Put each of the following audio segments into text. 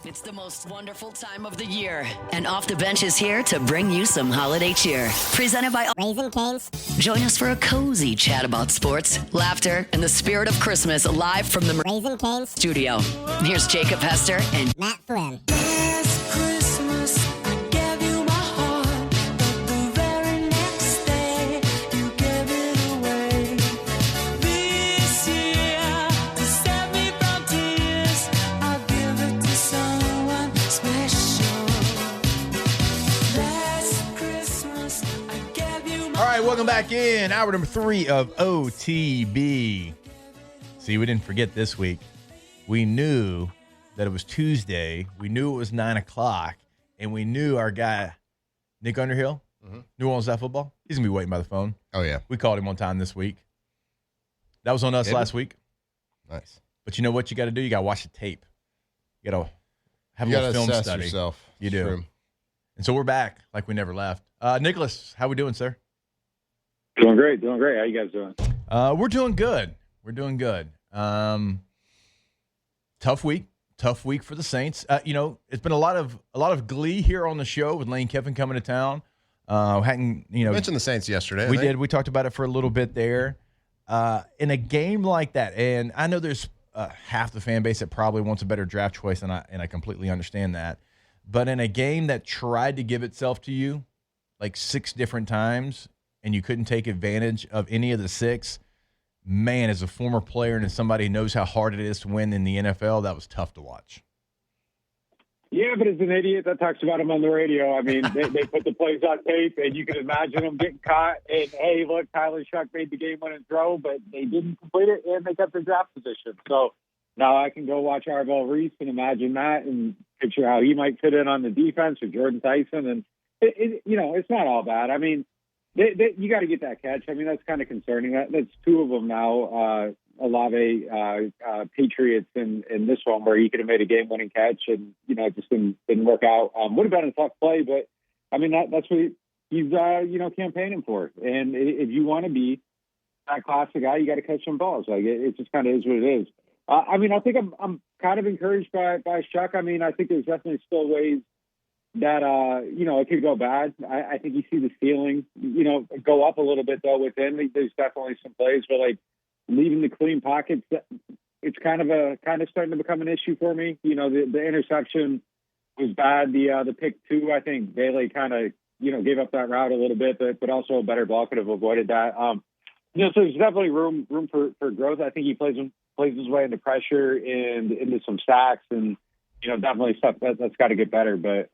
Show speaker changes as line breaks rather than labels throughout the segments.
It's the most wonderful time of the year, and Off the Bench is here to bring you some holiday cheer. Presented by
Raising Cane's.
Join us for a cozy chat about sports, laughter, and the spirit of Christmas live from the
Raising Cane's
studio. Here's Jacob Hester and
Matt Flynn.
Welcome back in. Hour number 3 of OTB. See, we didn't forget this week. We knew that it was Tuesday. We knew it was 9 o'clock. And we knew our guy, Nick Underhill, New Orleans football, he's going to be waiting by the phone.
Oh, yeah.
We called him on time this week. That was on us last week.
Nice.
But you know what you got to do? You got to watch the tape. You got to have a little film
assess
study.
Yourself.
You do.
True. And
so we're back like we never left. Nicholas, how we doing, sir?
Doing great. How you guys doing?
We're doing good. Tough week for the Saints. It's been a lot of glee here on the show with Lane Kiffin coming to town.
We mentioned the Saints yesterday.
We did. We talked about it for a little bit there. In a game like that, and I know there's half the fan base that probably wants a better draft choice, and I completely understand that. But in a game that tried to give itself to you like 6 different times, and you couldn't take advantage of any of the 6, man, as a former player and as somebody who knows how hard it is to win in the NFL, that was tough to watch.
Yeah, but as an idiot that talks about him on the radio, I mean, they put the plays on tape, and you can imagine them getting caught. And, hey, look, Tyler Shuck made the game-winning throw, but they didn't complete it, and they kept their draft position. So now I can go watch Arvell Reese and imagine that and picture how he might fit in on the defense or Jordan Tyson. And, it's not all bad. I mean, you got to get that catch. I mean, that's kind of concerning. That's 2 of them now. Olave, Patriots, and this one where he could have made a game-winning catch, and it just didn't work out. Would have been a tough play, but I mean that's what he's campaigning for. And if you want to be that class of guy, you got to catch some balls. Like it just kind of is what it is. I mean, I think I'm kind of encouraged by Chuck. I mean, I think there's definitely still ways that, it could go bad. I think you see the ceiling, go up a little bit, though, with him. There's definitely some plays, but, like, leaving the clean pockets, it's kind of starting to become an issue for me. The interception was bad. The pick 2, I think Bailey kind of, gave up that route a little bit, but also a better ball could have avoided that. So there's definitely room for growth. I think he plays his way into pressure and into some sacks and, definitely stuff that's got to get better. But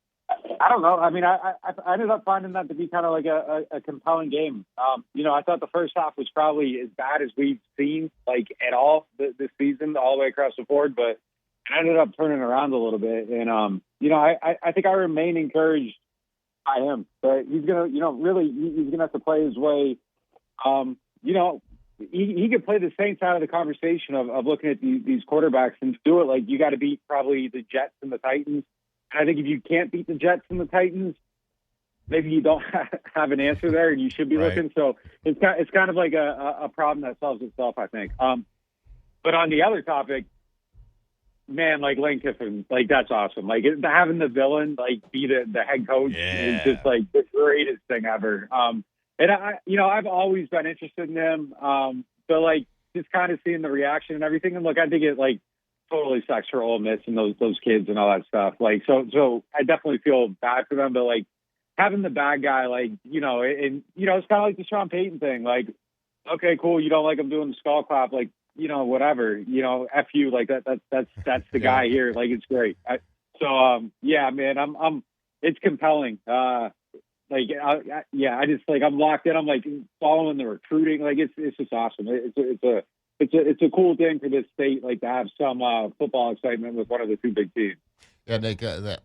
I don't know. I mean, I ended up finding that to be kind of like a compelling game. I thought the first half was probably as bad as we've seen, like, at all this season, all the way across the board. But it ended up turning around a little bit. And, I think I remain encouraged by him. But he's going to, really, he's going to have to play his way. He could play the Saints out of the conversation of looking at these quarterbacks and do it. Like, you got to beat probably the Jets and the Titans. I think if you can't beat the Jets and the Titans, maybe you don't have an answer there, and you should be looking. So it's kind of like a problem that solves itself, I think. But on the other topic, man, like Lane Kiffin, like that's awesome. Like having the villain like be the head coach is just like the greatest thing ever. And I've always been interested in him, but like just kind of seeing the reaction and everything. And look, I think it like totally sucks for Ole Miss and those kids and all that stuff. Like, so I definitely feel bad for them, but like having the bad guy, like, and it's kind of like the Sean Payton thing. Like, okay, cool. You don't like him doing the skull clap, like, whatever, F you, like that's the guy here. Like, it's great. Yeah, man, it's compelling. I just like, I'm locked in. I'm like following the recruiting. Like it's just awesome. It's a cool thing for this state, like to have some football excitement with one of the 2 big teams.
Yeah, Nick,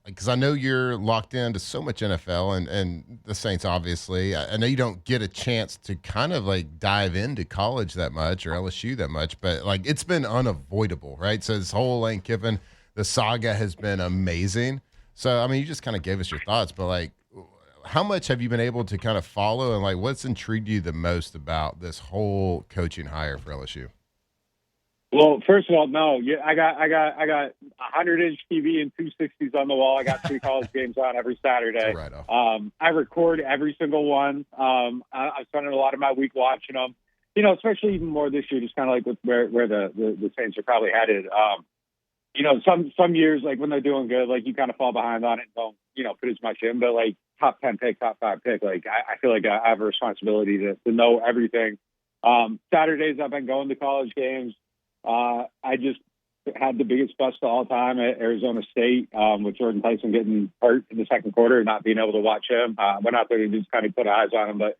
because I know you're locked into so much NFL and the Saints, obviously. I know you don't get a chance to kind of like dive into college that much or LSU that much, but like it's been unavoidable, right? So this whole Lane Kiffin, the saga has been amazing. So, I mean, you just kind of gave us your thoughts, but like, how much have you been able to kind of follow and like what's intrigued you the most about this whole coaching hire for LSU?
Well, first of all, no. I got a 100-inch TV and 260s on the wall. I got 3 college games on every Saturday.
Right off.
I record every single one. I'm spending a lot of my week watching them. Especially even more this year, just kind of like with where the Saints are probably headed. Some years, like when they're doing good, like you kind of fall behind on it and don't, put as much in. But like top 10 pick, top 5 pick, like I feel like I have a responsibility to know everything. Saturdays I've been going to college games. I just had the biggest bust of all time at Arizona State, with Jordan Tyson getting hurt in the second quarter and not being able to watch him. Went out there to just kind of put eyes on him. But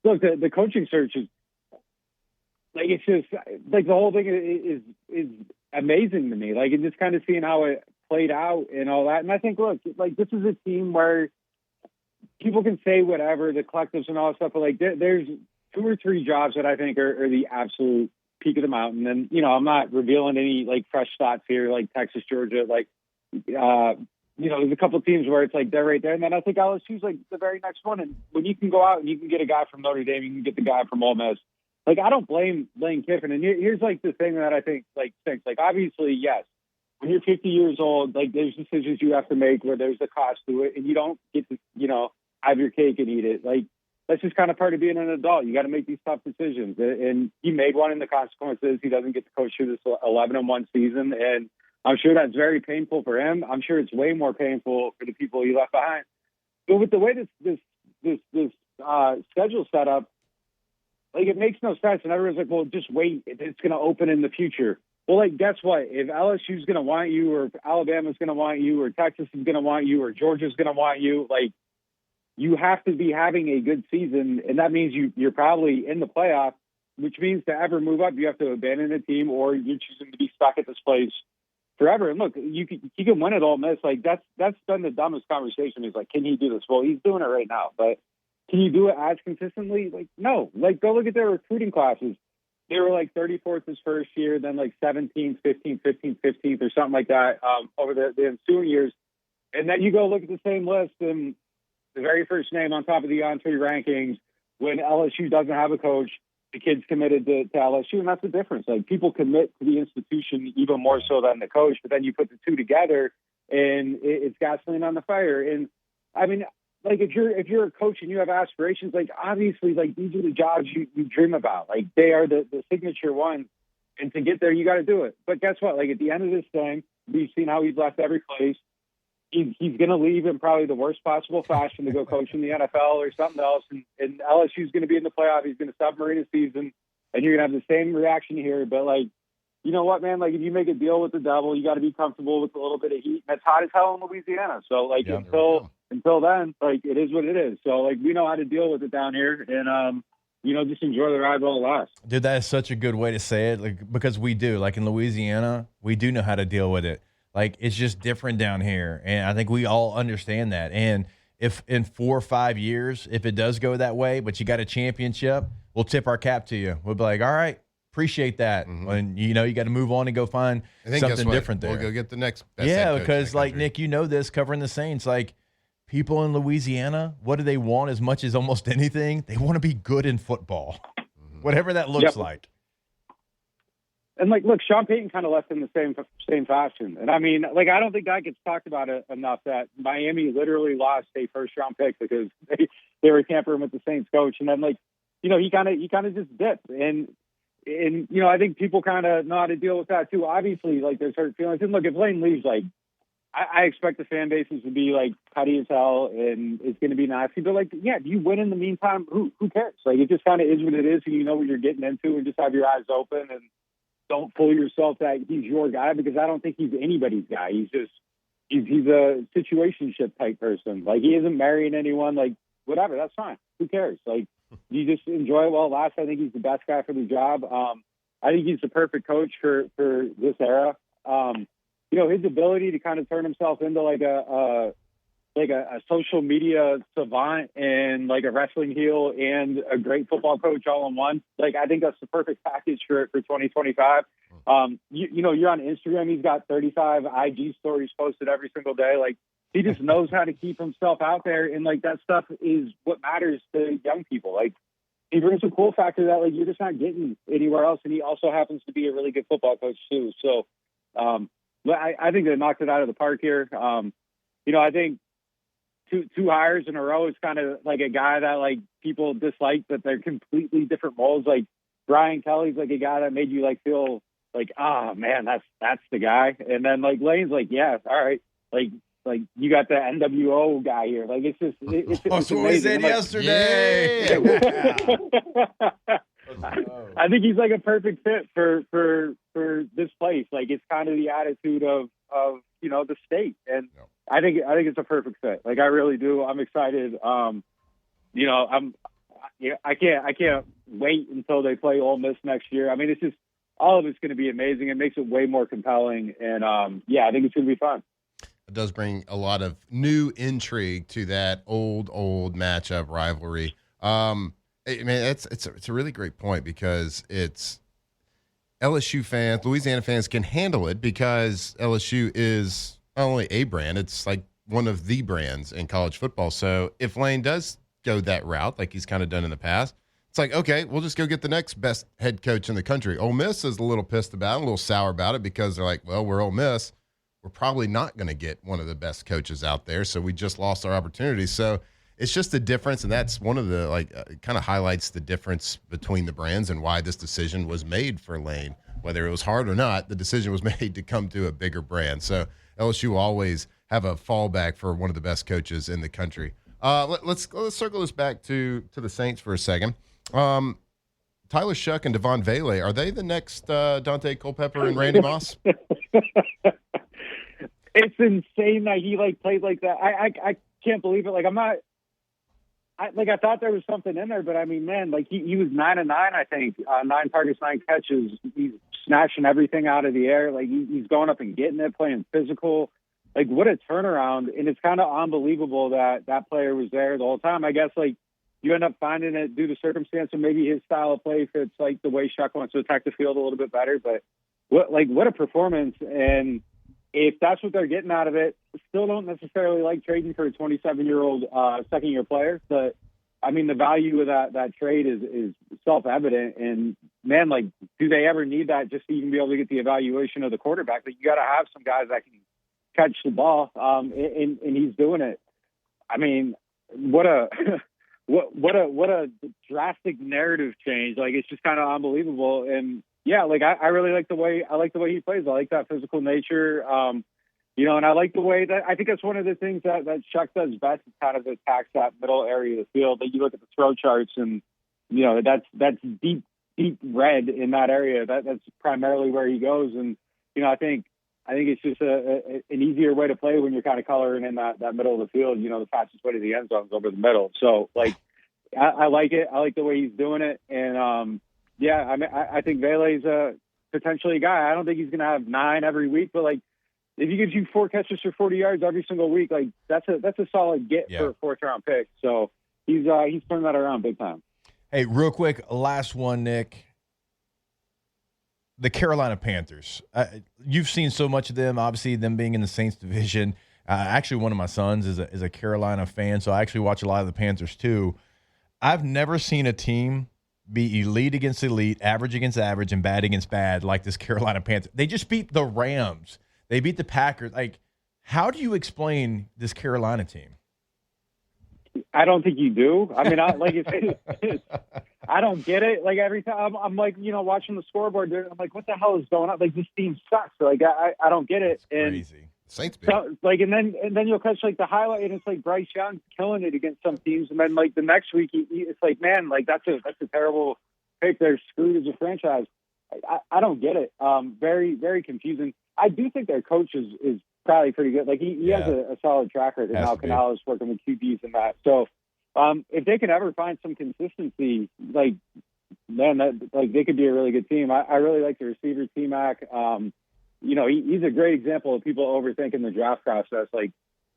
look, the coaching search is like, it's just like the whole thing is amazing to me. Like, and just kind of seeing how it played out and all that. And I think, look, like this is a team where people can say whatever, the collectives and all that stuff, but like there's 2 or 3 jobs that I think are the absolute peak of the mountain. And, I'm not revealing any like fresh stats here, like Texas, Georgia, like, there's a couple of teams where it's like they're right there. And then I think LSU's like the very next one. And when you can go out and you can get a guy from Notre Dame, you can get the guy from Ole Miss. Like, I don't blame Lane Kiffin. And here's like the thing that I think like stinks. Like, obviously, yes, when you're 50 years old, like there's decisions you have to make where there's a cost to it and you don't get to, have your cake and eat it. Like, that's just kind of part of being an adult. You got to make these tough decisions. And he made one, and the consequences, he doesn't get to coach through this 11-1 season. And I'm sure that's very painful for him. I'm sure it's way more painful for the people he left behind. But with the way this schedule set up, like, it makes no sense. And everyone's like, well, just wait. It's going to open in the future. Well, like, guess what? If LSU's going to want you, or if Alabama's going to want you, or Texas is going to want you, or Georgia's going to want you, like, you have to be having a good season. And that means you're probably in the playoff, which means to ever move up, you have to abandon a team, or you're choosing to be stuck at this place forever. And look, you can win at Ole Miss. Like, that's been the dumbest conversation, is like, can he do this? Well, he's doing it right now, but can you do it as consistently? Like, no. Like, go look at their recruiting classes. They were like 34th his first year, then like 17th, 15th, 15th, 15th, or something like that over the ensuing years. And then you go look at the same list, and the very first name on top of the on-3 rankings, when LSU doesn't have a coach, the kid's committed to LSU, and that's the difference. Like, people commit to the institution even more so than the coach, but then you put the two together, and it's gasoline on the fire. And I mean, like, if you're a coach and you have aspirations, like, obviously, like, these are the jobs you dream about. Like, they are the signature ones, and to get there, you got to do it. But guess what? Like, at the end of this thing, we've seen how he's left every place. He's going to leave in probably the worst possible fashion to go coach in the NFL or something else, and LSU's going to be in the playoff. He's going to submarine a season, and you're going to have the same reaction here. But, like, you know what, man? Like, if you make a deal with the devil, you got to be comfortable with a little bit of heat. And it's hot as hell in Louisiana. So, like, until then, like, it is what it is. So, like, we know how to deal with it down here, and just enjoy the ride while it lasts.
Dude, that is such a good way to say it, like, because we do. Like, in Louisiana, we do know how to deal with it. Like, it's just different down here, and I think we all understand that. And if in 4 or 5 years, if it does go that way, but you got a championship, we'll tip our cap to you. We'll be like, all right, appreciate that. And, you got to move on and go find something different there.
We'll go get the next best
Yeah,
head coach
because,
in the
like,
country.
Nick, you know this, covering the Saints, like, people in Louisiana, what do they want as much as almost anything? They want to be good in football, whatever that looks like.
And, like, look, Sean Payton kind of left in the same fashion. And, I mean, like, I don't think that gets talked about enough, that Miami literally lost a first-round pick because they were tampering with the Saints coach. And then, like, he kind of just dipped. And I think people kind of know how to deal with that, too. Obviously, like, there's hurt feelings. And, look, if Lane leaves, like, I expect the fan bases to be, like, petty as hell, and it's going to be nasty. But, like, yeah, if you win in the meantime, who cares? Like, it just kind of is what it is, and you know what you're getting into, and just have your eyes open and don't fool yourself that he's your guy, because I don't think he's anybody's guy. He's a situationship type person. Like, he isn't marrying anyone. Like, whatever, that's fine. Who cares? Like, you just enjoy it while it lasts. I think he's the best guy for the job. I think he's the perfect coach for this era. His ability to kind of turn himself into like a social media savant and like a wrestling heel and a great football coach all in one. Like, I think that's the perfect package for 2025. You're on Instagram. He's got 35 IG stories posted every single day. Like, he just knows how to keep himself out there. And like, that stuff is what matters to young people. Like, he brings a cool factor that like you're just not getting anywhere else, and he also happens to be a really good football coach too. So, I think they knocked it out of the park here. I think two hires in a row is kind of like a guy that like people dislike, but they're completely different molds. Like Brian Kelly's like a guy that made you like feel like, man, that's the guy. And then like Lane's like, yeah, all right, like you got the NWO guy here. Like it's just it's
That's what we said yesterday.
I think he's like a perfect fit for this place. Like it's kind of the attitude of the state, and I think it's a perfect fit. Like I really do. I'm excited. I can't wait until they play Ole Miss next year. I mean, it's just all of it's going to be amazing. It makes it way more compelling, and I think it's going to be fun.
It does bring a lot of new intrigue to that old matchup rivalry. It's a really great point because it's LSU fans, Louisiana fans can handle it because LSU is not only a brand, it's like one of the brands in college football. So if Lane does go that route, like he's kind of done in the past, it's like, okay, we'll just go get the next best head coach in the country. Ole Miss is a little pissed about it, a little sour about it because they're like, well, we're Ole Miss. We're probably not going to get one of the best coaches out there. So we just lost our opportunity. So it's just the difference. And that's one of the, kind of highlights the difference between the brands and why this decision was made for Lane. Whether it was hard or not, the decision was made to come to a bigger brand. So LSU will always have a fallback for one of the best coaches in the country. Let's circle this back to the Saints for a second. Tyler Shuck and Devon Vele, are they the next Dante Culpepper and Randy Moss?
It's insane that he plays like that. I can't believe it. I thought there was something in there, but I mean, man, he was 9-9, I think, 9 targets, 9 catches. He's snatching everything out of the air. He's going up and getting it, playing physical. What a turnaround. And it's kind of unbelievable that player was there the whole time. I guess you end up finding it due to circumstance, and maybe his style of play fits the way Shuck wants to attack the field a little bit better. But what a performance. And if that's what they're getting out of it, still don't necessarily like trading for a 27-year-old second-year player. But, I mean, the value of that trade is self-evident. And, man, do they ever need that just so you can be able to get the evaluation of the quarterback? You got to have some guys that can catch the ball, and he's doing it. I mean, what a drastic narrative change. It's just kind of unbelievable. And, yeah, I really like the way he plays. I like that physical nature, and I like the way that I think that's one of the things that Chuck does best is kind of attacks that middle area of the field. You look at the throw charts, and that's deep red in that area. That's primarily where he goes, and I think it's just an easier way to play when you're kind of coloring in that middle of the field. The fastest way to the end zone is over the middle. So I like it. I like the way he's doing it, and yeah, I mean, I think Vele's potentially a guy. I don't think he's going to have 9 every week, but if he gives you 4 catches for 40 yards every single week, that's a solid get for a 4th-round pick. So he's turned that around big time.
Hey, real quick, last one, Nick. The Carolina Panthers. You've seen so much of them. Obviously, them being in the Saints division. Actually, one of my sons is a Carolina fan, so I actually watch a lot of the Panthers too. I've never seen a team be elite against elite, average against average, and bad against bad like this Carolina Panthers. They just beat the Rams. They beat the Packers. How do you explain this Carolina team?
I don't think you do. I mean, I don't get it. Every time I'm watching the scoreboard, I'm like, what the hell is going on? This team sucks. I don't get it.
It's crazy.
Saints
so, and then you'll catch the highlight, and it's Bryce Young killing it against some teams, and then the next week it's man, that's a terrible pick. They're screwed as a franchise. I don't get it. Very, very confusing. I do think their coach is probably pretty good. He has a solid track record now. Canales working with QBs and that. So if they can ever find some consistency, man, they could be a really good team. I really like the receiver T-Mac. He's a great example of people overthinking the draft process.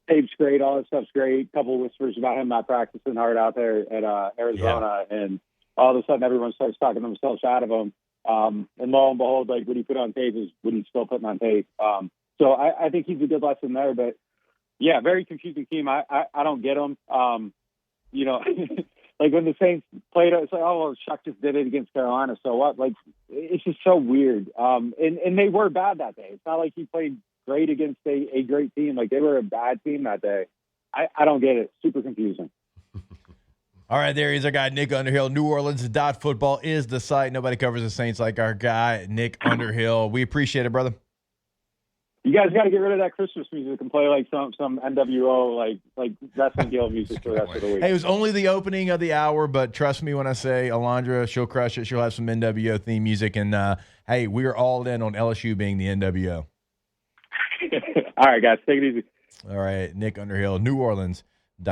Tape's great, all that stuff's great. Couple whispers about him not practicing hard out there at Arizona, and all of a sudden everyone starts talking themselves out of him. And lo and behold, what he put on tape is what he's still putting on tape. So I think he's a good lesson there. But yeah, very confusing team. I don't get him. Like when the Saints played, it's like, oh, well, Chuck just did it against Carolina, so what? Like, it's just so weird. And they were bad that day. It's not like he played great against a great team. Like, they were a bad team that day. I don't get it. Super confusing.
All right, there he's our guy, Nick Underhill. New Orleans Football is the site. Nobody covers the Saints like our guy, Nick Underhill. We appreciate it, brother.
You guys got to get rid of that Christmas music and play like some NWO like wrestling deal music for the rest of the week.
Hey, it was only the opening of the hour, but trust me when I say Alondra, she'll crush it. She'll have some NWO theme music, and hey, we are all in on LSU being the NWO.
All right, guys, take it easy.
All right, Nick Underhill, New Orleans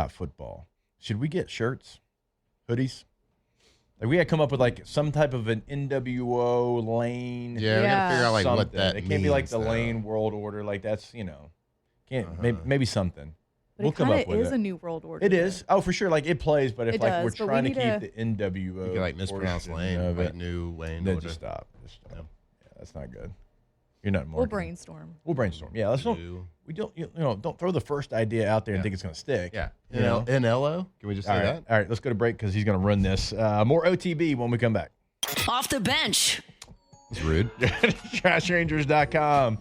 Football. Should we get shirts, hoodies? Like we got to come up with like some type of an NWO Lane.
Yeah, we got to figure out like
something.
what that
It can't
means,
be like the
though.
Lane World Order. Like that's can't maybe something.
But
We'll
it
come
kind
up with
of is
it.
a new world order.
It is. Oh, for sure. Like it plays, but if
It
like
does,
we're
but
trying
we
to
need
keep the NWO,
You can like mispronounce
portion
Lane,
of
like
it,
new Wayne.
then
order.
just stop. Just stop.
Yeah.
Yeah, that's not good. You're not
We'll
marketing.
brainstorm.
We'll brainstorm. Yeah, let's don't.
New.
We don't. Don't throw the first idea out there and
Yeah.
think it's going to stick.
Yeah.
You know.
NLO? Can we just say
All right.
that?
All right. Let's go to break because he's going to run this. More OTB when we come back.
Off the bench.
It's rude.
TrashRangers.com.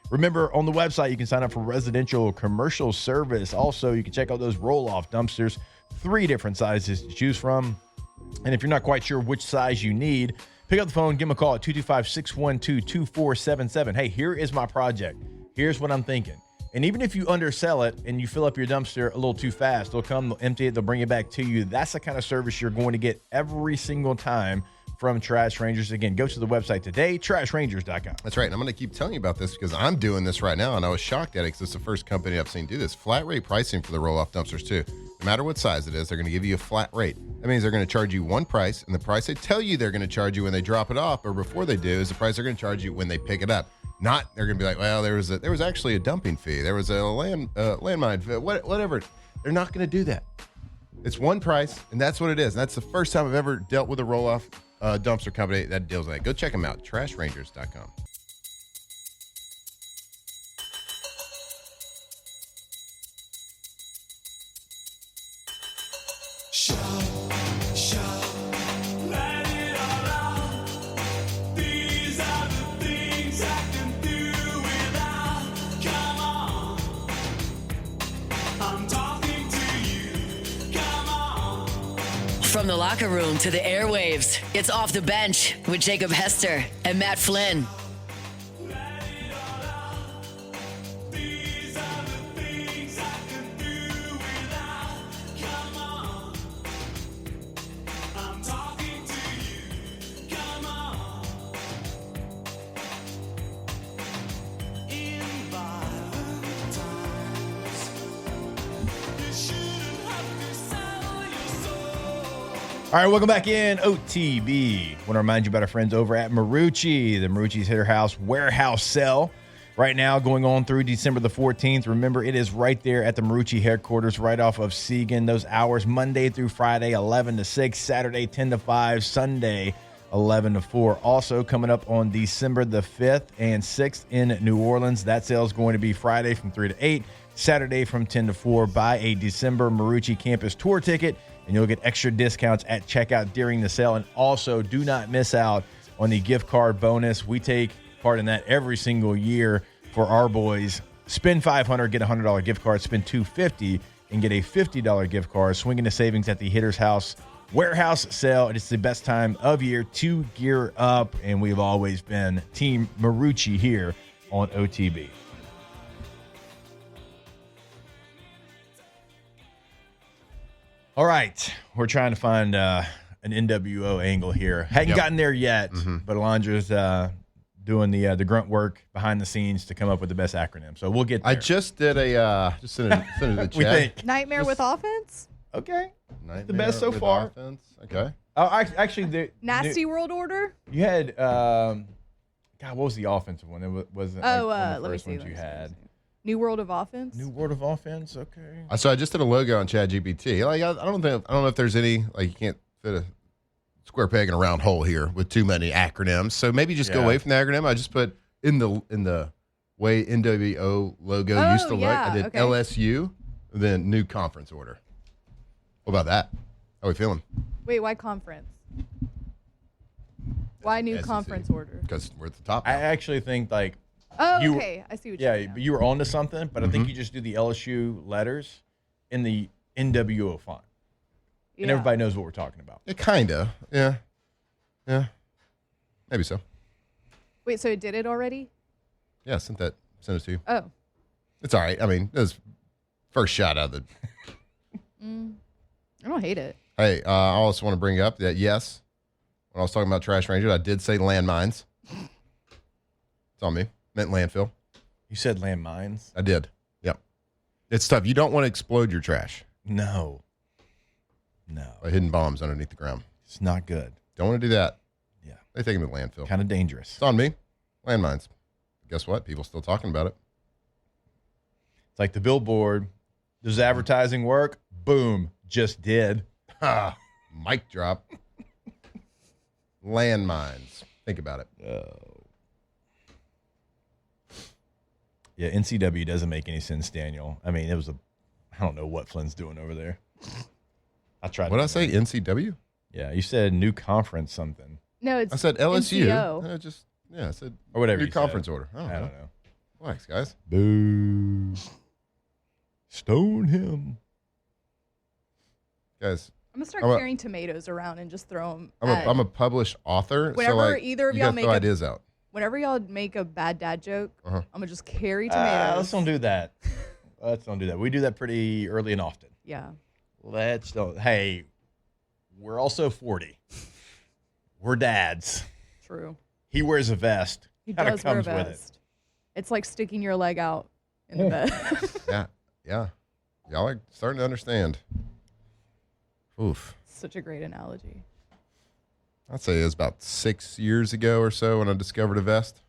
Remember, on the website, you can sign up for residential commercial service. Also, you can check out those roll-off dumpsters. 3 different sizes to choose from. And if you're not quite sure which size you need, pick up the phone, give them a call at 225-612-2477. Hey, here is my project. Here's what I'm thinking. And even if you undersell it and you fill up your dumpster a little too fast, they'll come, they'll empty it, they'll bring it back to you. That's the kind of service you're going to get every single time from Trash Rangers. Again, go to the website today, trashrangers.com.
That's right. And I'm going to keep telling you about this because I'm doing this right now, and I was shocked at it because it's the first company I've seen do this. Flat rate pricing for the roll-off dumpsters, too. No matter what size it is, they're going to give you a flat rate. That means they're going to charge you one price, and the price they tell you they're going to charge you when they drop it off or before they do is the price they're going to charge you when they pick it up. Not they're going to be like, well, there was actually a dumping fee. There was a landmine fee, whatever. They're not going to do that. It's one price, and that's what it is. And that's the first time I've ever dealt with a roll-off dumpster company that deals with that. Go check them out, trashrangers.com.
From the locker room to the airwaves, it's Off the Bench with Jacob Hester and Matt Flynn.
All right, welcome back in OTB. Want to remind you about our friends over at Marucci, the Marucci's Hitter House Warehouse Sale. Right now, going on through December the 14th. Remember, it is right there at the Marucci headquarters, right off of Segan. Those hours, Monday through Friday, 11 to 6, Saturday, 10 to 5, Sunday, 11 to 4. Also, coming up on December the 5th and 6th in New Orleans. That sale is going to be Friday from 3 to 8, Saturday from 10 to 4. Buy a December Marucci campus tour ticket, and you'll get extra discounts at checkout during the sale. And also, do not miss out on the gift card bonus. We take part in that every single year for our boys. Spend $500, get a $100 gift card. Spend $250 and get a $50 gift card. Swinging the savings at the Hitter's House Warehouse Sale. It's the best time of year to gear up, and we've always been Team Marucci here on OTB. All right, we're trying to find an NWO angle here. Hadn't gotten there yet, but Alondra's doing the grunt work behind the scenes to come up with the best acronym. So we'll get there.
I just did just sent it to the chat.
We think.
Nightmare with offense?
Okay.
Nightmare
the best so
with
far.
Offense. Okay.
Oh, actually,
Nasty World Order?
you had God. What was the offensive one? It wasn't.
Oh,
one of the
let me
first
see.
ones
let
you
me see, let
had.
me see. New World of Offense?
New World of Offense. Okay.
So I just did a logo on ChatGPT. Like I don't know if there's any, like, you can't fit a square peg in a round hole here with too many acronyms. So maybe just go
Yeah.
away from the acronym. I just put in the way NWO logo used to look. I did
okay.
LSU, then new conference order. What about that? How we feeling?
Wait, why conference? Why new
SEC.
conference order?
Because we're at the top.
I
now.
actually think like
Oh,
You-
okay. I see what
yeah,
you mean.
but you were onto something. But I think you just do the LSU letters in the NWO font, and everybody knows what we're talking about.
Yeah, kinda. Yeah. Yeah. Maybe so.
Wait, so it did it already?
Yeah, sent it to you.
Oh.
It's all right. I mean, it was first shot out of the.
I don't hate it.
Hey, I also want to bring up that yes, when I was talking about trash rangers, I did say landmines. It's on me. Meant landfill.
You said landmines?
I did. Yep. It's tough. You don't want to explode your trash
No,
by hidden bombs underneath the ground.
it's not good.
Don't want to do that.
Yeah,
They take them to landfill.
kind of dangerous.
It's on me. Landmines. Guess what? People still talking about it.
It's like the billboard. Does advertising work? Boom, just did.
Ha! Mic drop. Landmines. Think about it.
Yeah, NCW doesn't make any sense, Daniel. I mean, I don't know what Flynn's doing over there. I tried.
What did I say? NCW?
Yeah, you said new conference something
No, it's
I said LSU.
NCO.
I said
or whatever.
new
you
conference
said.
order. I don't
I
know.
don't know.
Relax, guys.
Boo. Stone him.
Guys,
I'm going to start
I'm a-
carrying tomatoes around and just throw them.
I'm a published author.
Whenever
so like,
either of
you
y'all
gotta
make
throw
a-
ideas out.
Whenever y'all make a bad dad joke,
Uh-huh.
I'm going to just carry tomatoes.
Let's don't do that. Let's don't do that. We do that pretty early and often.
Yeah.
Let's don't. Hey, we're also 40. We're dads.
True.
He wears a vest.
He
Kinda
does wear a
comes with it.
vest. It's like sticking your leg out in the bed.
Yeah. Y'all are starting to understand. Oof.
Such a great analogy.
I'd say it was about 6 years ago or so when I discovered a vest.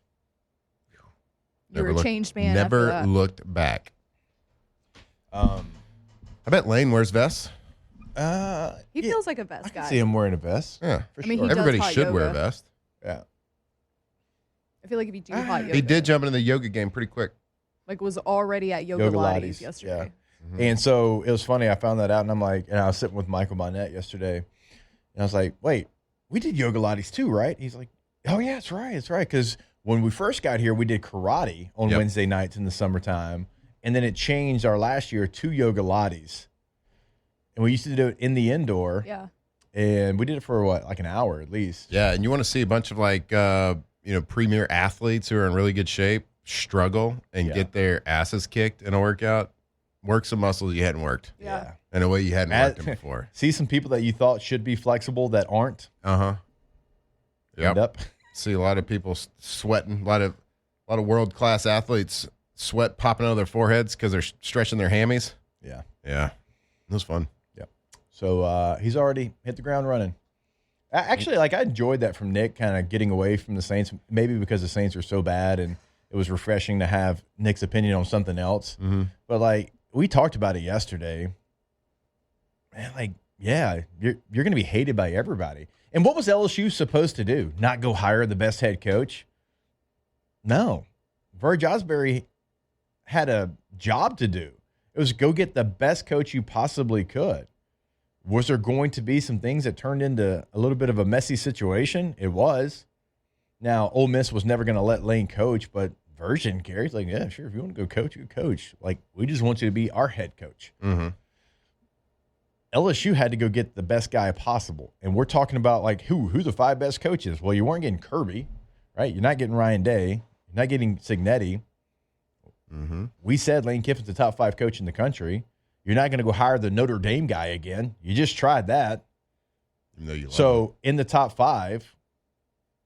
You were a changed man.
Never
after that.
looked back.
Um,
I bet Lane wears vests.
He
yeah,
feels like a
I
vest
can
guy.
see him wearing a vest.
Yeah.
For
I mean,
sure.
he does
Everybody
hot
should wear a
yoga.
vest.
Yeah.
I feel like if you do hot yoga,
He did jump into the yoga game pretty quick.
like was already at Yoga
Yoga
Lattes
Lattes,
yesterday.
And so it was funny. I found that out, and I'm like, and I was sitting with Michael Bonnet yesterday, and I was like, wait, we did Yoga Lattes too, right? He's like, oh yeah, it's right, it's right. Because when we first got here, we did karate on
Yep.
Wednesday nights in the summertime, and then it changed our last year to Yoga Lattes, and we used to do it in the indoor,
Yeah.
and we did it for what, like an hour at least.
Yeah, and you want to see a bunch of like premier athletes who are in really good shape struggle and
Yeah.
get their asses kicked in a workout. Work some muscles you hadn't worked
Yeah.
in a way you hadn't worked them before.
See some people that you thought should be flexible that aren't.
Yep.
End up.
See a lot of people sweating. A lot of world-class athletes sweat popping out of their foreheads because they're stretching their hammies.
Yeah.
Yeah, it was fun.
So he's already hit the ground running. Actually, like I enjoyed that from Nick, kind of getting away from the Saints, maybe because the Saints are so bad, and it was refreshing to have Nick's opinion on something else.
Mm-hmm.
But like we talked about it yesterday, man. Like, yeah, you're going to be hated by everybody. And what was LSU supposed to do? Not go hire the best head coach? No, Verge Osbury had a job to do. It was go get the best coach you possibly could. Was there going to be some things that turned into a little bit of a messy situation? It was. Now, Ole Miss was never going to let Lane coach, but Virgin carries like, yeah, sure. If you want to go coach, you coach. Like, we just want you to be our head coach.
Mm-hmm.
LSU had to go get the best guy possible. And we're talking about like who the 5 best coaches. Well, you weren't getting Kirby, right? You're not getting Ryan Day. You're not getting Signetti.
Mm-hmm.
We said Lane Kiffin's the top 5 coach in the country. You're not going to go hire the Notre Dame guy again. You just tried that.
Even though you love
So in the top 5,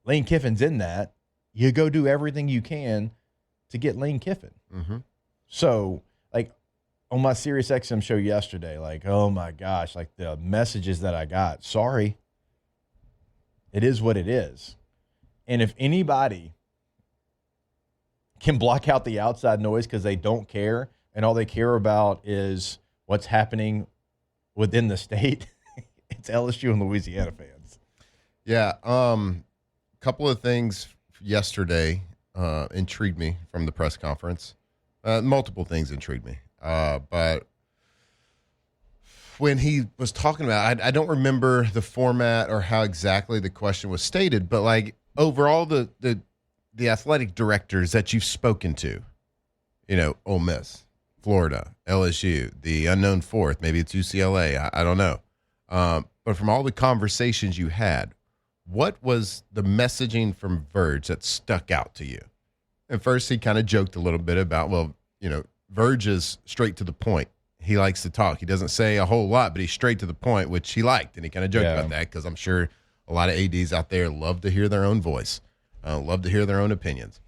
Lane Kiffin's in that. You go do everything you can to get Lane Kiffin.
him. Mm-hmm.
So, like, on my Sirius XM show yesterday, like, oh my gosh, like the messages that I got. Sorry. It is what it is. And if anybody can block out the outside noise because they don't care and all they care about is what's happening within the state, it's LSU and Louisiana fans.
Yeah. Couple of things yesterday intrigued me from the press conference. Multiple things intrigued me. But when he was talking about, I don't remember the format or how exactly the question was stated, but like overall the athletic directors that you've spoken to, Ole Miss, Florida, LSU, the unknown fourth, maybe it's UCLA, I don't know. But from all the conversations you had, what was the messaging from Verge that stuck out to you? At first, he kind of joked a little bit about, Verge is straight to the point. He likes to talk. He doesn't say a whole lot, but he's straight to the point, which he liked. And he kind of joked about that because I'm sure a lot of ADs out there love to hear their own voice, love to hear their own opinions.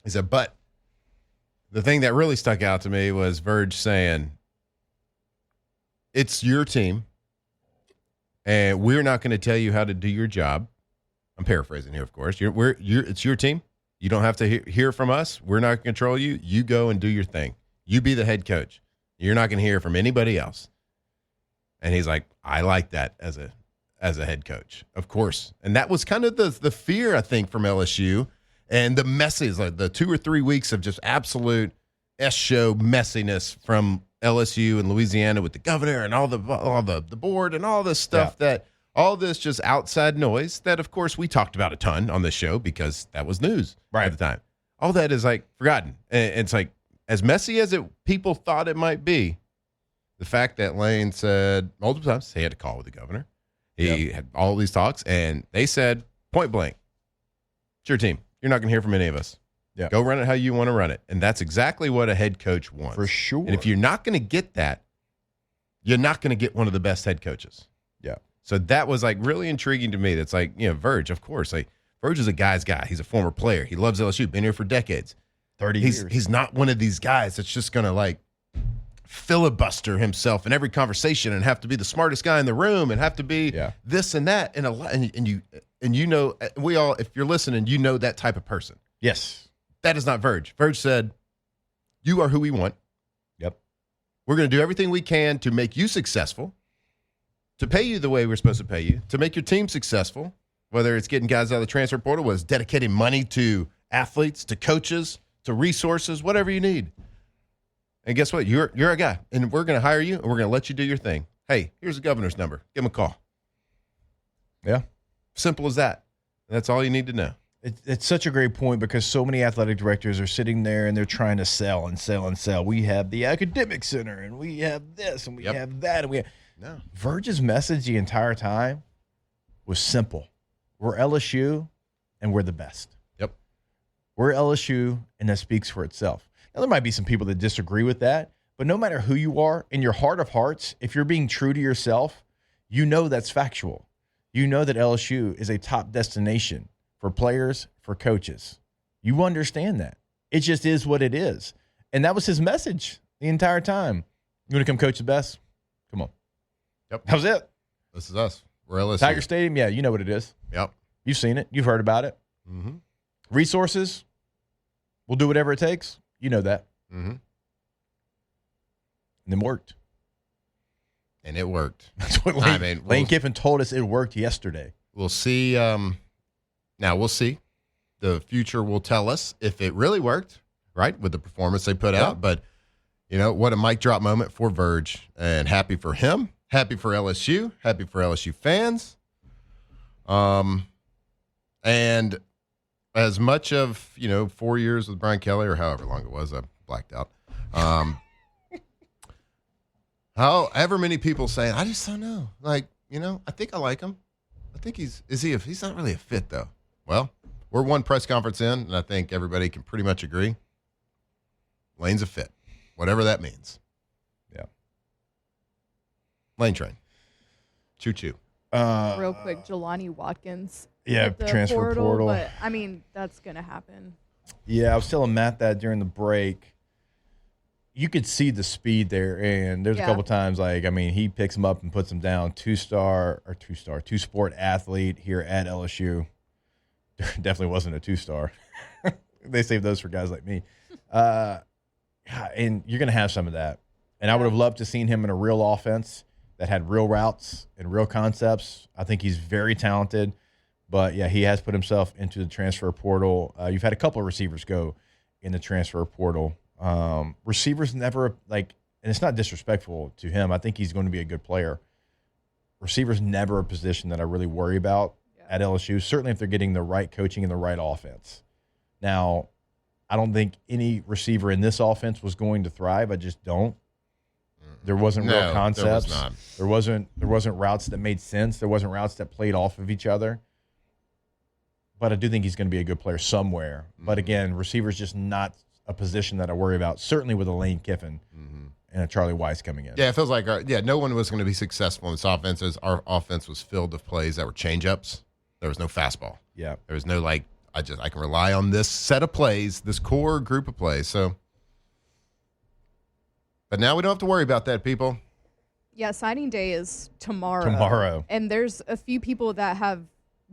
He said, but the thing that really stuck out to me was Verge saying, it's your team, and we're not going to tell you how to do your job. I'm paraphrasing here, of course. It's your team. You don't have to hear from us. We're not going to control you. You go and do your thing. You be the head coach. You're not going to hear from anybody else. And he's like, I like that as a head coach, of course. And that was kind of the fear, I think, from LSU. And the message, like the 2 or 3 weeks of just absolute S-show messiness from LSU and Louisiana with the governor and all the board and all this stuff all this just outside noise that, of course, we talked about a ton on this show because that was news at the time. All that is like forgotten. And it's like as messy as people thought it might be, the fact that Lane said multiple times he had a call with the governor. He had all these talks, and they said point blank, it's your team. You're not going to hear from any of us. Yeah. Go run it how you want to run it. And that's exactly what a head coach wants.
For sure.
And if you're not going to get that, you're not going to get one of the best head coaches.
Yeah.
So that was like really intriguing to me. That's like, Verge, of course. Like Verge is a guy's guy. He's a former player. He loves LSU. Been here for decades.
30 years.
He's not one of these guys that's just going to like filibuster himself in every conversation and have to be the smartest guy in the room and have to be this and that and a lot. And we all, if you're listening, that type of person.
Yes.
That is not Verge. Verge said, you are who we want.
Yep.
We're going to do everything we can to make you successful, to pay you the way we're supposed to pay you, to make your team successful, whether it's getting guys out of the transfer portal, whether it's dedicating money to athletes, to coaches, to resources, whatever you need. And guess what? You're a guy, and we're going to hire you, and we're going to let you do your thing. Hey, here's the governor's number. Give him a call.
Yeah.
Simple as that. That's all you need to know.
It's such a great point because so many athletic directors are sitting there and they're trying to sell and sell and sell. We have the academic center, and we have this, and we have that, and we have... No. Verge's message the entire time was simple. We're LSU, and we're the best.
Yep.
We're LSU, and that speaks for itself. Now, there might be some people that disagree with that, but no matter who you are, in your heart of hearts, if you're being true to yourself, that's factual. You know that LSU is a top destination for players, for coaches. You understand that. It just is what it is. And that was his message the entire time. You want to come coach the best? Come on.
Yep.
That was it.
This is us. We're LSU.
Tiger Stadium, you know what it is.
Yep.
You've seen it. You've heard about it.
Mm-hmm.
Resources, we'll do whatever it takes. You know that.
Mm-hmm.
And then worked.
And it worked.
That's what Lane Kiffin told us it worked yesterday.
We'll see. Now we'll see. The future will tell us if it really worked, right, with the performance they put out. But, what a mic drop moment for Verge. And happy for him. Happy for LSU. Happy for LSU fans. And as much of, 4 years with Brian Kelly or however long it was, I blacked out. However many people saying, I just don't know. Like, I think I like him. I think he's not really a fit though. Well, we're one press conference in, and I think everybody can pretty much agree. Lane's a fit, whatever that means.
Yeah.
Lane train. Choo-choo.
Real quick, Jelani Watkins.
Yeah, transfer portal.
But, that's going to happen.
Yeah, I was telling Matt that during the break. You could see the speed there, and there's a couple times, he picks him up and puts him down. Two-sport athlete here at LSU. Definitely wasn't a two-star. They saved those for guys like me. And you're going to have some of that. And I would have loved to seen him in a real offense that had real routes and real concepts. I think he's very talented. But, he has put himself into the transfer portal. You've had a couple of receivers go in the transfer portal. Receivers never, and it's not disrespectful to him. I think he's going to be a good player. Receiver's never a position that I really worry about at LSU, certainly if they're getting the right coaching and the right offense. Now, I don't think any receiver in this offense was going to thrive. I just don't. There wasn't real concepts. There wasn't routes that made sense. There wasn't routes that played off of each other. But I do think he's going to be a good player somewhere. But again, receiver's just not a position that I worry about, certainly with a Lane Kiffin and a Charlie Weiss coming in.
Yeah, it feels like no one was going to be successful in this offense. Our offense was filled with plays that were change-ups. There was no fastball.
Yeah.
There was no I can rely on this set of plays, this core group of plays. So, but now we don't have to worry about that, people.
Yeah, signing day is tomorrow.
Tomorrow.
And there's a few people that have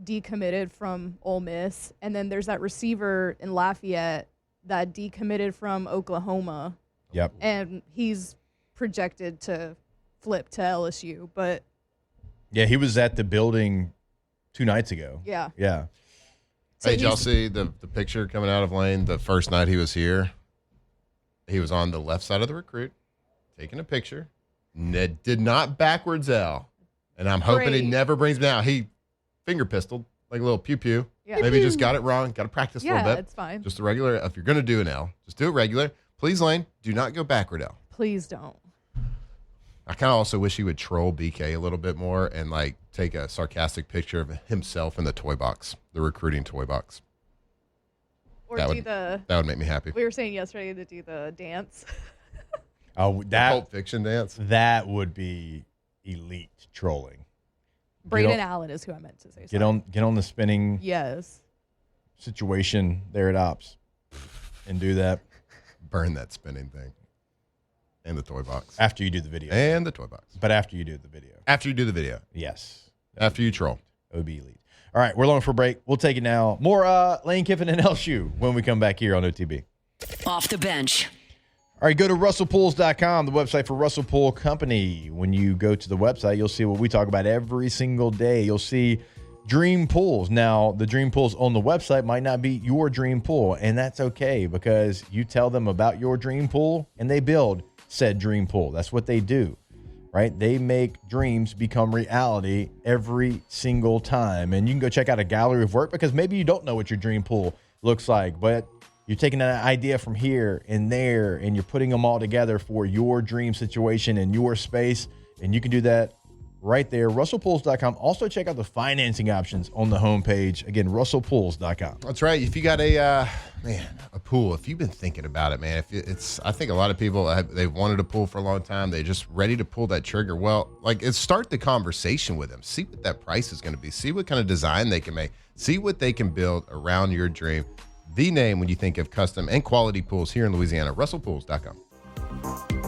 decommitted from Ole Miss, and then there's that receiver in Lafayette that decommitted from Oklahoma.
Yep.
And he's projected to flip to LSU, but
yeah, he was at the building 2 nights ago.
yeah.
Yeah.
So
hey, did y'all see the picture coming out of Lane the first night he was here? He was on the left side of the recruit, taking a picture. Ned did not backwards L. And I'm hoping he
Great.
never brings me out. He finger pistoled like a little pew-pew.
Yeah.
Maybe he just got it wrong. Got to practice a little
Yeah,
bit.
it's fine.
Just a regular. If you're going to do an L, just do it regular. Please, Lane, do not go backward L.
Please don't.
I kind of also wish he would troll BK a little bit more and like take a sarcastic picture of himself in the toy box, the recruiting toy box.
Or
That would make me happy.
we were saying yesterday to do the dance.
Oh,
The Pulp Fiction dance.
that would be elite trolling.
Braden Allen is who I meant to say.
Get on the spinning
Yes.
situation there at Ops and do that
Burn that spinning thing. And the toy box.
after you do the video.
And the toy box.
But after you do the video.
After you do the video.
Yes.
After you troll.
It would be elite. All right, we're long for a break. We'll take it now. More Lane Kiffin and LSU when we come back here on OTB.
Off the bench.
All right, go to russellpools.com, the website for Russell Pool Company. When you go to the website, you'll see what we talk about every single day. You'll see dream pools. Now, the dream pools on the website might not be your dream pool, and that's okay because you tell them about your dream pool and they build said dream pool. That's what they do, right? They make dreams become reality every single time. And you can go check out a gallery of work because maybe you don't know what your dream pool looks like, but you're taking an idea from here and there, and you're putting them all together for your dream situation in your space. And you can do that right there, russellpools.com. Also, check out the financing options on the homepage. Again, russellpools.com.
That's right. If you got a pool, if you've been thinking about it, man, I think a lot of people, they've wanted a pool for a long time. They're just ready to pull that trigger. Well, start the conversation with them. See what that price is going to be. See what kind of design they can make. See what they can build around your dream. The name when you think of custom and quality pools here in Louisiana, russellpools.com.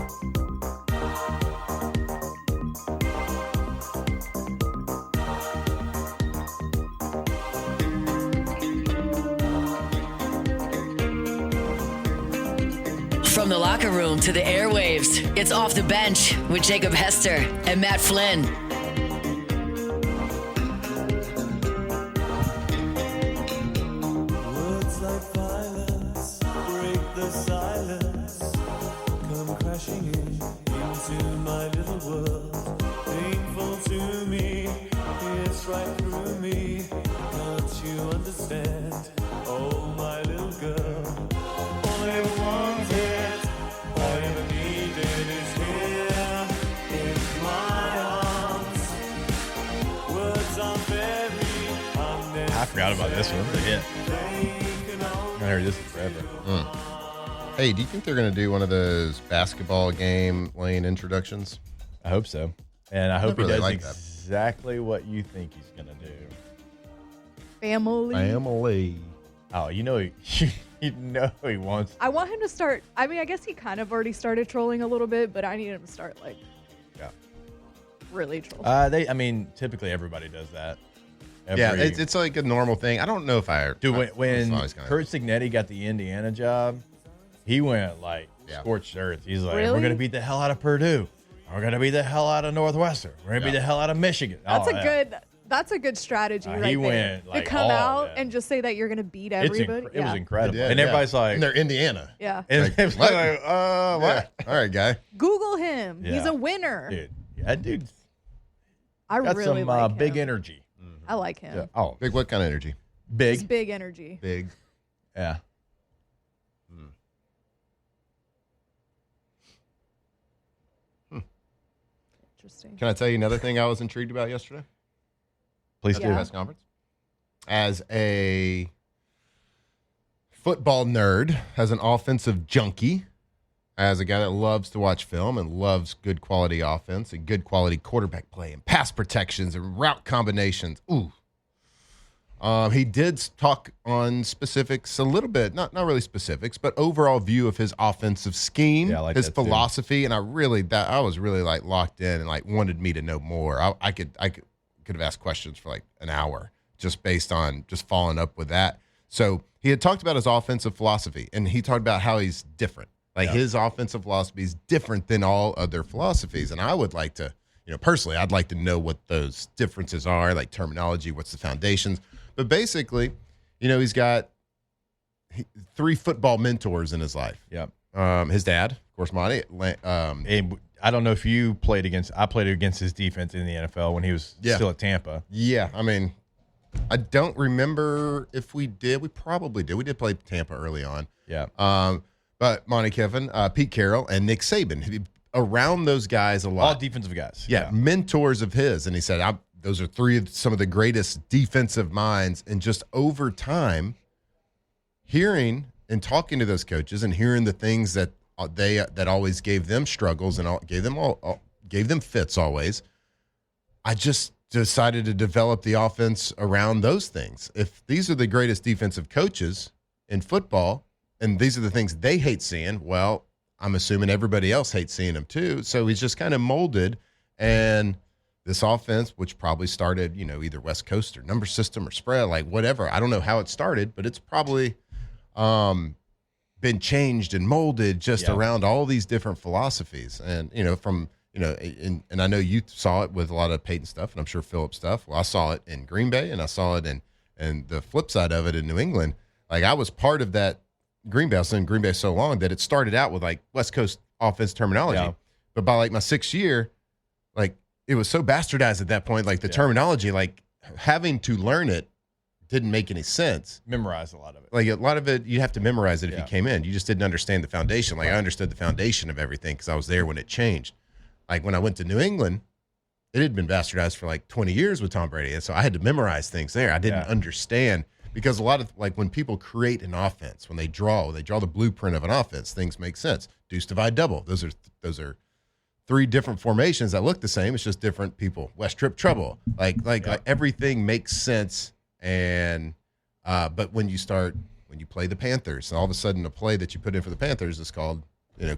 From the locker room to the airwaves, it's Off the Bench with Jacob Hester and Matt Flynn.
Words like violence break the silence, come crashing into my little world. Painful to me, it's right through me. Can't you understand? Oh, my little girl. All I wanted, all I ever needed is here in my arms. Words are very unnecessary.
I forgot about this one. It's a hit. I heard this forever.
Hey, do you think they're going to do one of those basketball game lane introductions?
I hope so. And I hope he
really
does
like that.
exactly what you think he's going to do.
Family.
Oh, you know he wants.
I want him to start. I mean, I guess he kind of already started trolling a little bit, but I need him to start
Yeah.
really trolling.
Typically everybody does that.
Yeah, it's like a normal thing. I don't know if I...
Dude, when
it's always kinda-
Kurt Signetti got the Indiana job, he went scorched earth. He's like,
Really?
we're going to beat the hell out of Purdue. We're going to beat the hell out of Northwestern. We're going to beat the hell out of Michigan.
That's
Oh,
a
yeah.
good. That's a good strategy right
he
there.
went, like,
to come
all
out
in.
and just say that you're going to beat everybody.
It was incredible.
Yeah,
And everybody's like,
and they're Indiana.
Yeah.
and everybody's
what?
like, what?
Yeah. All right, guy.
Google him. He's
Yeah.
a winner.
Dude, that dude's
I
got
really
some
like him.
big energy.
I like him.
Yeah. Oh,
Big what kind of energy?
He's
big.
big energy.
Big.
Yeah.
Interesting.
Can I tell you another thing I was intrigued about yesterday?
Please
At
do.
the
Yeah.
press conference. As a football nerd, as an offensive junkie, as a guy that loves to watch film and loves good quality offense and good quality quarterback play and pass protections and route combinations. Ooh. He did talk on specifics a little bit, not really specifics, but overall view of his offensive scheme,
Yeah, I like
his
that too.
philosophy, and I was really like locked in and like wanted me to know more. I could have asked questions for like an hour just based on just following up with that. So he had talked about his offensive philosophy, and he talked about how he's different. Like his offensive philosophy is different than all other philosophies, and I would like to, personally, I'd like to know what those differences are, like terminology, what's the foundations. But basically, he's got 3 football mentors in his life.
Yep.
His dad, of course, Monty.
And I don't know if you played against. I played against his defense in the NFL when he was still at Tampa.
Yeah, I mean, I don't remember if we did. We probably did. We did play Tampa early on.
Yeah.
But Monty Kiffin, Pete Carroll, and Nick Saban, around those guys a lot.
All defensive guys.
Yeah, mentors of his. And he said, those are 3 of some of the greatest defensive minds. And just over time, hearing and talking to those coaches and hearing the things that that always gave them struggles and gave them fits always, I just decided to develop the offense around those things. If these are the greatest defensive coaches in football and these are the things they hate seeing, well, I'm assuming everybody else hates seeing them too. So he's just kind of molded, and this offense, which probably started, either West Coast or number system or spread, like whatever. I don't know how it started, but it's probably been changed and molded just around all these different philosophies. And, and I know you saw it with a lot of Peyton stuff, and I'm sure Phillip stuff. Well, I saw it in Green Bay, and I saw it in the flip side of it in New England. Like, I was part of that Green Bay. I was in Green Bay so long that it started out with, like, West Coast offense terminology. Yeah. But by, like, my 6th year, like, it was so bastardized at that point, like, the terminology, like, having to learn it didn't make any sense.
Memorize a lot of it.
Like, a lot of it, you have to memorize it if you came in. You just didn't understand the foundation. Like, I understood the foundation of everything because I was there when it changed. Like, when I went to New England, it had been bastardized for like 20 years with Tom Brady. And so I had to memorize things there. I didn't understand, because a lot of, like, when people create an offense, when they draw the blueprint of an offense, things make sense. Deuce, divide, double. Those are 3 different formations that look the same. It's just different people. West, trip, trouble. Like everything makes sense. And but when you play the Panthers, and all of a sudden the play that you put in for the Panthers is called,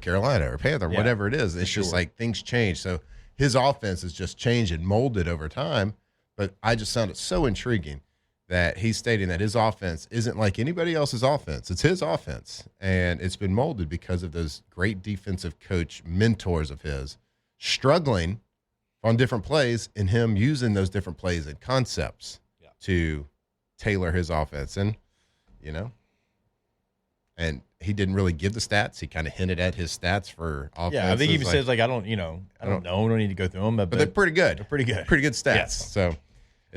Carolina or Panther, whatever it is. It's just like things change. So his offense has just changed and molded over time. But I just found it so intriguing that he's stating that his offense isn't like anybody else's offense. It's his offense, and it's been molded because of those great defensive coach mentors of his struggling on different plays and him using those different plays and concepts to tailor his offense. And, and he didn't really give the stats. He kind of hinted at his stats for offense.
Yeah, I think he even says, like, I don't know. I don't need to go through them. But
they're pretty good.
They're pretty good.
Pretty good stats.
Yes.
So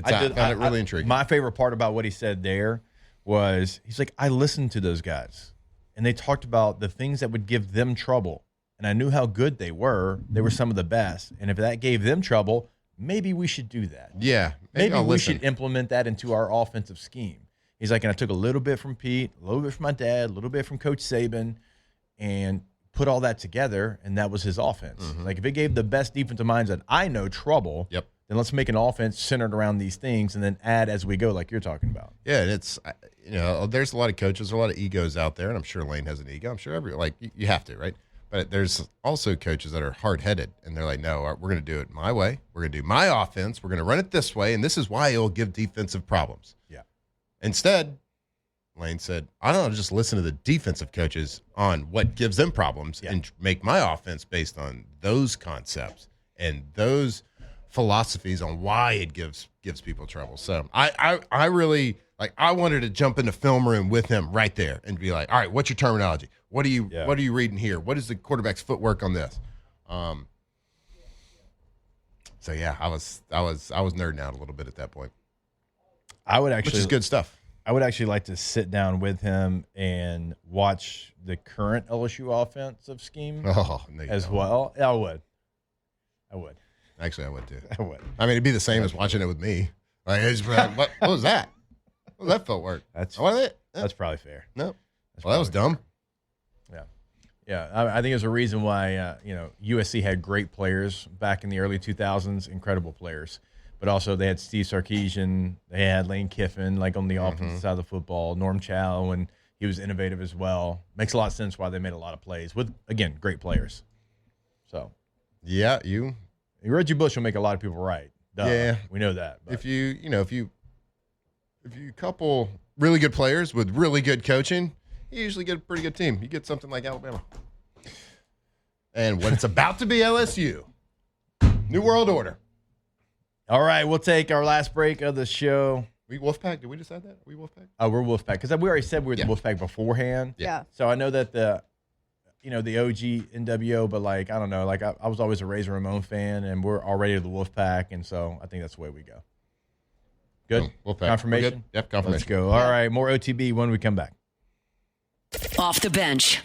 I found it really intriguing.
My favorite part about what he said there was, he's like, I listened to those guys, and they talked about the things that would give them trouble. And I knew how good they were. They were some of the best. And if that gave them trouble, maybe we should do that.
Yeah.
Maybe we should implement that into our offensive scheme. He's like, and I took a little bit from Pete, a little bit from my dad, a little bit from Coach Saban, and put all that together, and that was his offense.
Mm-hmm.
Like, if it gave the best defensive minds that I know trouble, then let's make an offense centered around these things and then add as we go, like you're talking about.
Yeah, and it's, there's a lot of coaches, a lot of egos out there, and I'm sure Lane has an ego. I'm sure you have to, right? But there's also coaches that are hard-headed, and they're like, no, we're going to do it my way. We're going to do my offense. We're going to run it this way, and this is why it'll give defensive problems.
Yeah.
Instead, Lane said, I don't just listen to the defensive coaches on what gives them problems and make my offense based on those concepts and those philosophies on why it gives people trouble. So I really like. I wanted to jump in the film room with him right there and be like, all right, what's your terminology? What are you reading here? What is the quarterback's footwork on this? So yeah, I was nerding out a little bit at that point. Which is good stuff.
I would actually like to sit down with him and watch the current LSU offensive scheme well. I would.
Actually, I would too.
I would.
I mean, it'd be the same as watching it with me. Like, it's like, what was that? What was that footwork?
That's probably fair.
No. Well, that was dumb.
Yeah. I think there's a reason why USC had great players back in the early 2000s, incredible players. But also they had Steve Sarkisian, they had Lane Kiffin, like on the offensive side of the football, Norm Chow, and he was innovative as well. Makes a lot of sense why they made a lot of plays with, again, great players. So,
yeah,
Reggie Bush will make a lot of people right. Duh.
Yeah,
we know that. But.
If you couple really good players with really good coaching, you usually get a pretty good team. You get something like Alabama. And when it's about to be LSU, New World Order.
All right, we'll take our last break of the show.
We Wolfpack? Did we decide that? Are we Wolfpack?
Oh, we're Wolfpack. Because we already said we were the Wolfpack beforehand.
Yeah.
So I know that the OG NWO, but I don't know. I was always a Razor Ramon fan, and we're already the Wolfpack, and so I think that's the way we go. Good?
Wolfpack.
Confirmation?
Good? Yep, confirmation.
Let's go. All right, more OTB when we come back.
Off the bench.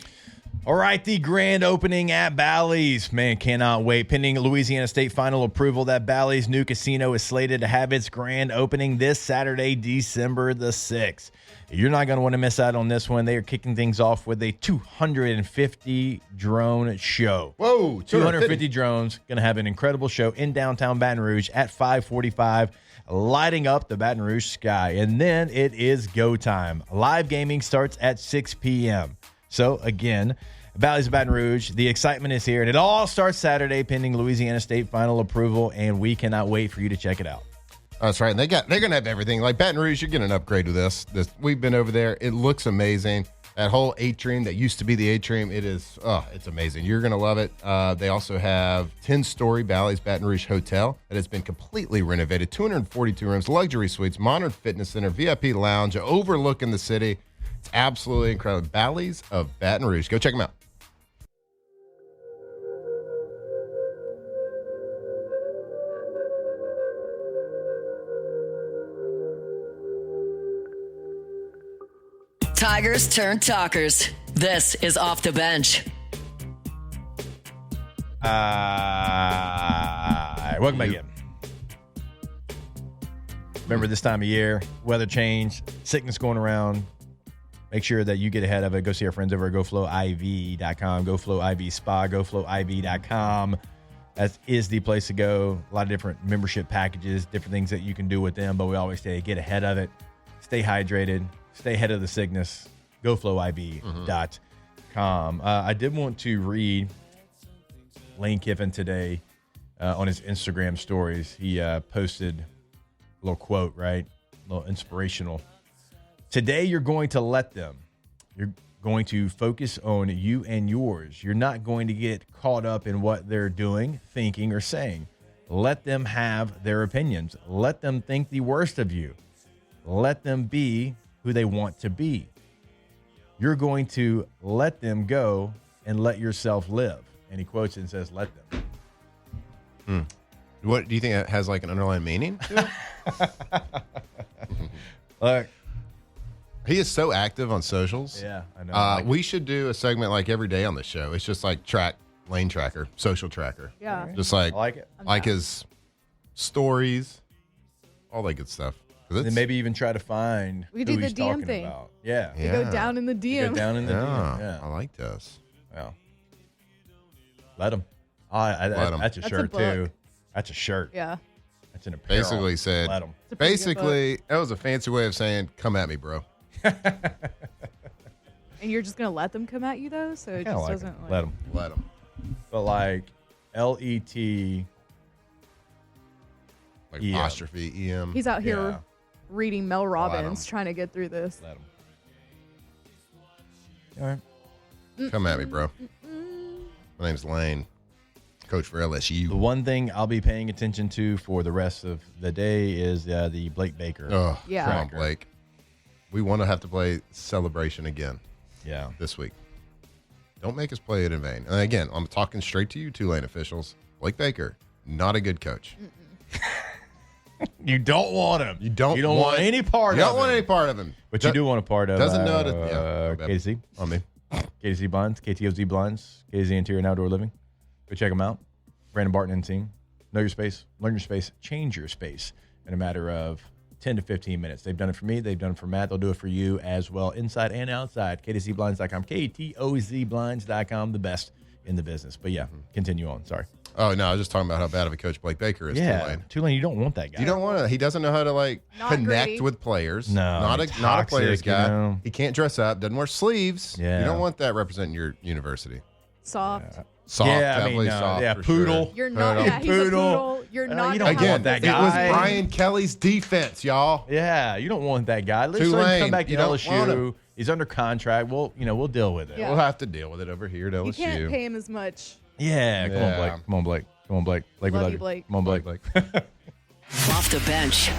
All right, the grand opening at Bally's. Man, cannot wait. Pending Louisiana State final approval, that Bally's new casino is slated to have its grand opening this Saturday, December the 6th. You're not going to want to miss out on this one. They are kicking things off with a 250 drone show.
Whoa,
250 drones. Going to have an incredible show in downtown Baton Rouge at 5:45, lighting up the Baton Rouge sky. And then it is go time. Live gaming starts at 6 p.m. So, again, Bally's of Baton Rouge, the excitement is here, and it all starts Saturday pending Louisiana State final approval, and we cannot wait for you to check it out.
That's right. And they're going to have everything. Like Baton Rouge, you're getting an upgrade to this. We've been over there. It looks amazing. That whole atrium that used to be the atrium, it's amazing. You're going to love it. They also have 10-story Bally's Baton Rouge Hotel that has been completely renovated, 242 rooms, luxury suites, modern fitness center, VIP lounge, overlooking the city. It's absolutely incredible. Bally's of Baton Rouge. Go check them out.
Tigers turn talkers. This is Off the Bench.
Welcome back in. Remember this time of year, weather change, sickness going around. Make sure that you get ahead of it. Go see our friends over at GoFlowIV.com, GoFlowIV Spa, GoFlowIV.com. That is the place to go. A lot of different membership packages, different things that you can do with them, but we always say get ahead of it. Stay hydrated. Stay ahead of the sickness. GoFlowIV.com. I did want to read Lane Kiffin today on his Instagram stories. He posted a little quote, right? A little inspirational. Today, you're going to let them. You're going to focus on you and yours. You're not going to get caught up in what they're doing, thinking, or saying. Let them have their opinions. Let them think the worst of you. Let them be who they want to be. You're going to let them go and let yourself live. And he quotes it and says, let them.
What do you think that has like an underlying meaning to it?
Look,
he is so active on socials.
Yeah, I know.
We should do a segment like every day on the show. It's just like lane tracker, social tracker.
Yeah.
Just like,
I like it.
Like his stories, all that good stuff.
And maybe even try to find
We
who
do the
he's
DM
talking
thing.
about. Yeah.
You go down in the DM.
Go down in the DM.
Yeah,
Yeah.
I like this.
Yeah. Let him. That's a
That's
shirt
a book.
too. That's a shirt.
Yeah.
That's an apparel.
Basically said,
Let him.
It's a pretty good
basically, that was a fancy way of saying, come at me, bro.
And you're just gonna let them come at you though, so it
Kinda
just
like
doesn't.
him.
Like,
Let him.
Let him.
But like LET.
Like
EM.
apostrophe, EM.
He's out here
Yeah.
reading Mel Robbins,
him.
trying to get through this.
Let him. All right.
Come at me, bro. My name's Lane. Coach for LSU.
The one thing I'll be paying attention to for the rest of the day is the Blake Baker.
Oh,
Yeah.
come on, Blake. We want to have to play Celebration again
Yeah.
this week. Don't make us play it in vain. And again, I'm talking straight to you, Tulane officials. Blake Baker, not a good coach.
You don't want him.
You don't
want any part of him.
You don't want any part of him.
But you do want a part of
Doesn't know to
KTC.
On me.
KTC Blinds, KTOZ Blinds, KTZ Interior and Outdoor Living. Go check them out. Brandon Barton and team. Know your space, learn your space, change your space in a matter of 10 to 15 minutes. They've done it for me. They've done it for Matt. They'll do it for you as well, inside and outside. KTZBlinds.com, KTOZBlinds.com, the best in the business. But yeah, continue on. Sorry.
Oh, no, I was just talking about how bad of a coach Blake Baker is.
Yeah, Tulane, you don't want that guy.
You don't want to. He doesn't know how to
Not
connect
great.
with players.
No,
not a
toxic,
players guy.
you know.
He can't dress up. Doesn't wear sleeves.
Yeah.
You don't want that representing your university.
Soft.
Soft,
Yeah, I
definitely
mean,
soft.
yeah,
for
poodle.
Sure.
You're not.
Poodle.
Yeah, he's a poodle. You're not.
you
gonna
don't
have
want
him
that
say
guy.
It was
Guy.
Brian Kelly's defense, y'all.
Yeah, you don't want that guy. Let's let him
Tulane,
come back to
you don't want
LSU.
him.
He's under contract. We'll deal with it.
Yeah.
We'll have to deal with it over here at LSU.
You can't pay him as much.
Yeah, come on,
Yeah.
Blake. Come on, Blake. Come on, Blake. Blake, we
Love
love
you, Blake.
Come on, Blake.
Off the bench.